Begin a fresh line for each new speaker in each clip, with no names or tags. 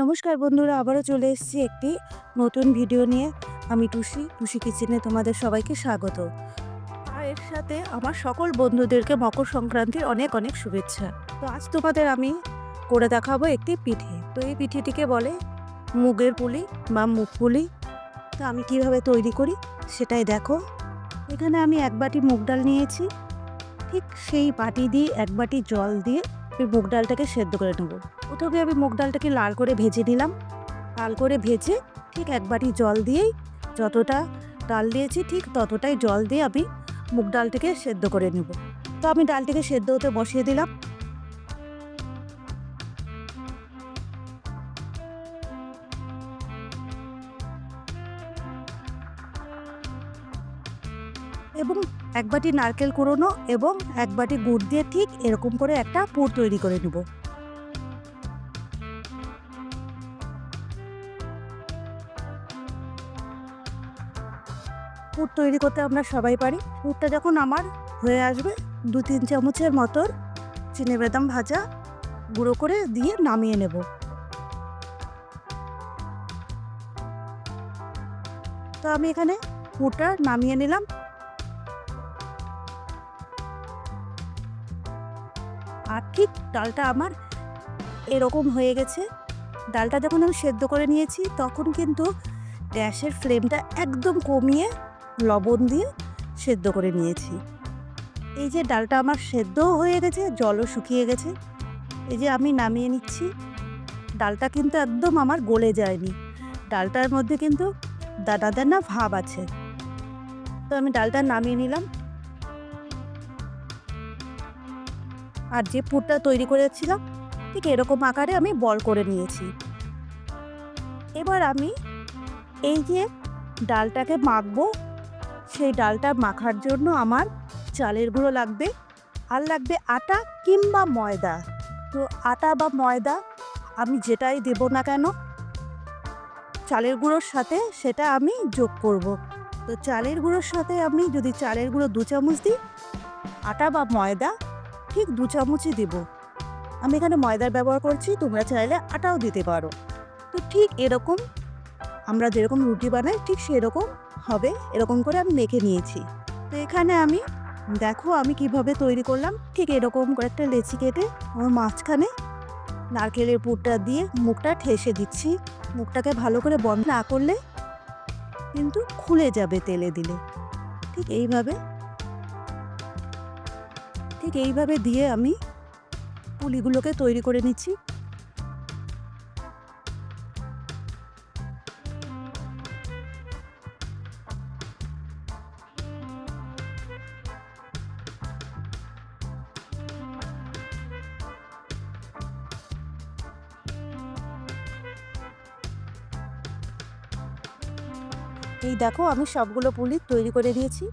নমস্কার বন্ধুরা, আবারও চলে এসেছি একটি নতুন ভিডিও নিয়ে। আমি টুসি কিচেনে তোমাদের সবাইকে স্বাগত। আর এর সাথে আমার সকল বন্ধুদেরকে মকর সংক্রান্তির অনেক অনেক শুভেচ্ছা। তো আজ তোমাদের আমি করে দেখাবো একটি পিঠে। তো এই পিঠেটিকে বলে মুগের পুলি বা মুগ পুলি। তো আমি কিভাবে তৈরি করি সেটাই দেখো। এখানে আমি এক বাটি মুগ ডাল নিয়েছি, ঠিক সেই বাটি দিয়ে এক বাটি জল দিয়ে এই মুগ ডালটাকে সেদ্ধ করে নেব। প্রথমে আমি মুগ ডালটাকে লাল করে ভেজে নিলাম। লাল করে ভেজে ঠিক এক বাটি জল দিয়েই, যতটা ডাল দিয়েছি ঠিক ততটাই জল দিয়ে আমি মুগ ডালটাকে সেদ্ধ করে নেব। তো আমি ডালটাকে সেদ্ধ হতে বসিয়ে দিলাম। এবং এক বাটি নারকেল কুড়োনো এবং এক বাটি গুড় দিয়ে ঠিক এরকম করে একটা পুর তৈরি করে নেব। পুর তৈরি করতে আমরা সবাই পারি। পুরটা যখন আমার হয়ে আসবে, 2-3 চামচের মতন চিনেবাদাম ভাজা গুঁড়ো করে দিয়ে নামিয়ে নেব। তো আমি এখানে পুরটা নামিয়ে নিলাম। আর ঠিক ডালটা আমার এরকম হয়ে গেছে। ডালটা যখন আমি সেদ্ধ করে নিয়েছি তখন কিন্তু গ্যাসের ফ্লেমটা একদম কমিয়ে লবণ দিয়ে সেদ্ধ করে নিয়েছি। এই যে ডালটা আমার সেদ্ধও হয়ে গেছে, জলও শুকিয়ে গেছে। এই যে আমি নামিয়ে নিচ্ছি। ডালটা কিন্তু একদম আমার গলে যায়নি, ডালটার মধ্যে কিন্তু দানা দানা ভাব আছে। তো আমি ডালটা নামিয়ে নিলাম। আর যে পুরটা তৈরি করেছিলাম ঠিক এরকম আকারে আমি বল করে নিয়েছি। এবার আমি এই যে ডালটাকে মাখবো, সেই ডালটা মাখার জন্য আমার চালের গুঁড়ো লাগবে, আর লাগবে আটা কিংবা ময়দা। তো আটা বা ময়দা আমি যেটাই দেব না কেন চালের গুঁড়োর সাথে সেটা আমি যোগ করব। তো চালের গুঁড়োর সাথে আমি যদি চালের গুঁড়ো 2 চামচ দিই, আটা বা ময়দা ঠিক 2 চামচই দেব। আমি এখানে ময়দার ব্যবহার করছি, তোমরা চাইলে আটাও দিতে পারো। তো ঠিক এরকম আমরা যেরকম রুটি বানাই ঠিক সেরকম হবে, এরকম করে আমি মেখে নিয়েছি। তো এখানে আমি দেখো আমি কিভাবে তৈরি করলাম। ঠিক এরকম করে একটা লেচি কেটে আমার মাঝখানে নারকেলের পুরটা দিয়ে মুখটা ঠেসে দিচ্ছি। মুখটাকে ভালো করে বন্ধ না করলে কিন্তু খুলে যাবে তেলে দিলে। ঠিক এইভাবে দিয়ে আমি পুলিগুলোকে তৈরি করে নিচ্ছি। এই দেখো আমি সবগুলো পুলি তৈরি করে দিয়েছি।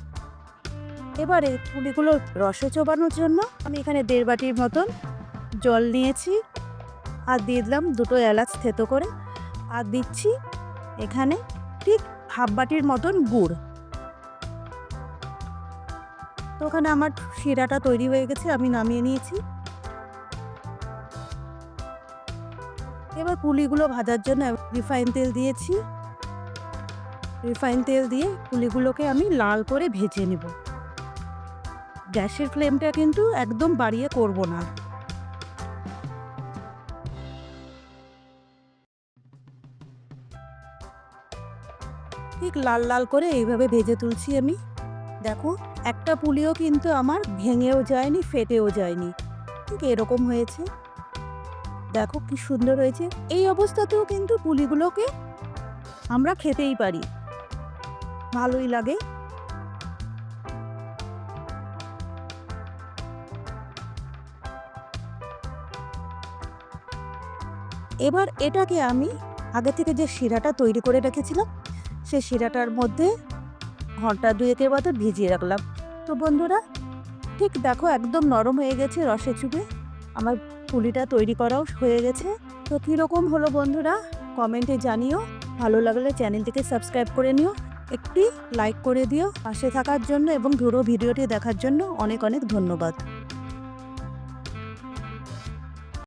এবারে পুলিগুলো রসে চোবানোর জন্য আমি এখানে 1.5 বাটির মতন জল নিয়েছি, আর দিয়ে দিলাম 2টো এলাচ থেতো করে, আর দিচ্ছি এখানে ঠিক 1/2 বাটির মতন গুড়। তো ওখানে আমার শিরাটা তৈরি হয়ে গেছে, আমি নামিয়ে নিয়েছি। এবার পুলিগুলো ভাজার জন্য রিফাইন তেল দিয়েছি। রিফাইন তেল দিয়ে পুলিগুলোকে আমি লাল করে ভেজে নেব। গ্যাসের ফ্লেমটা কিন্তু একদম বাড়িয়ে করব না। ঠিক লাল লাল করে এইভাবে ভেজে তুলছি আমি। দেখো একটা পুলিও কিন্তু আমার ভেঙেও যায়নি, ফেটেও যায়নি, ঠিক এরকম হয়েছে। দেখো কি সুন্দর হয়েছে। এই অবস্থাতেও কিন্তু পুলিগুলোকে আমরা খেতেই পারি, ভালোই লাগে। এবার এটাকে আমি আগে থেকে যে শিরাটা তৈরি করে রেখেছিলাম সেই শিরাটার মধ্যে ঘন্টা 2-এর মতো ভিজিয়ে রাখলাম। তো বন্ধুরা ঠিক দেখো একদম নরম হয়ে গেছে রসে চুবে। আমার পুলিটা তৈরি করাও হয়ে গেছে। তো কীরকম হলো বন্ধুরা কমেন্টে জানিও। ভালো লাগলে চ্যানেলটিকে সাবস্ক্রাইব করে নিও, একটি লাইক করে দিও। পাশে থাকার জন্য এবং পুরো ভিডিওটি দেখার জন্য অনেক অনেক ধন্যবাদ।